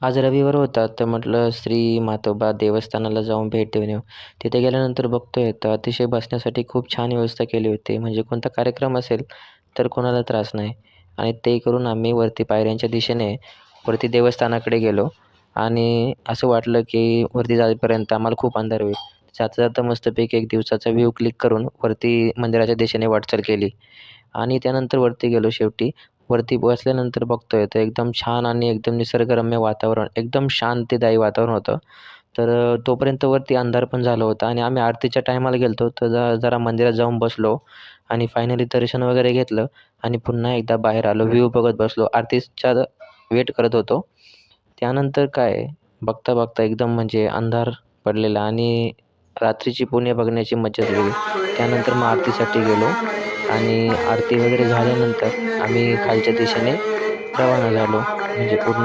आज रविवार होता, तर म्हटलं श्री मातोबा देवस्थानाला जाऊन भेट देऊन येऊ. तिथे गेल्यानंतर बघतोय तर अतिशय बसण्यासाठी खूप छान व्यवस्था केली होती. म्हणजे कोणता कार्यक्रम असेल, तर कोणाला त्रास नाही. आणि ते करून आम्ही वरती पायऱ्यांच्या दिशेने वरती देवस्थानाकडे गेलो आणि असं वाटलं की वरती जाईपर्यंत आम्हाला खूप अंधार होईल. जाता-जाता मस्तपैकी एक दिवसाचा व्ह्यू क्लिक करून वरती मंदिराच्या दिशेने वाटचाल केली. आणि त्यानंतर वरती गेलो शेवटी. वरती बसल्यानंतर बघतोय तर एकदम छान आणि एकदम निसर्गरम्य वातावरण, एकदम शांतीदायी वातावरण होतं. तर तोपर्यंत वरती अंधार पण झाला होता आणि आम्ही आरतीच्या टायमाला गेलो होतो. तर जरा मंदिरात जाऊन बसलो आणि फायनली दर्शन वगैरे घेतलं आणि पुन्हा एकदा बाहेर आलो. व्ह्यू बघत बसलो. आरतीच्या वेट करत होतो. त्यानंतर काय बघता-बघता एकदम म्हणजे अंधार पडलेला आणि रात्रीची पुणे बघण्याची मज्जाच वेगळी. त्यानंतर मग आरतीसाठी गेलो आणि आरती वगैरे झाल्यानंतर आम्ही खालच्या दिशेने रवाना झालो. म्हणजे पूर्ण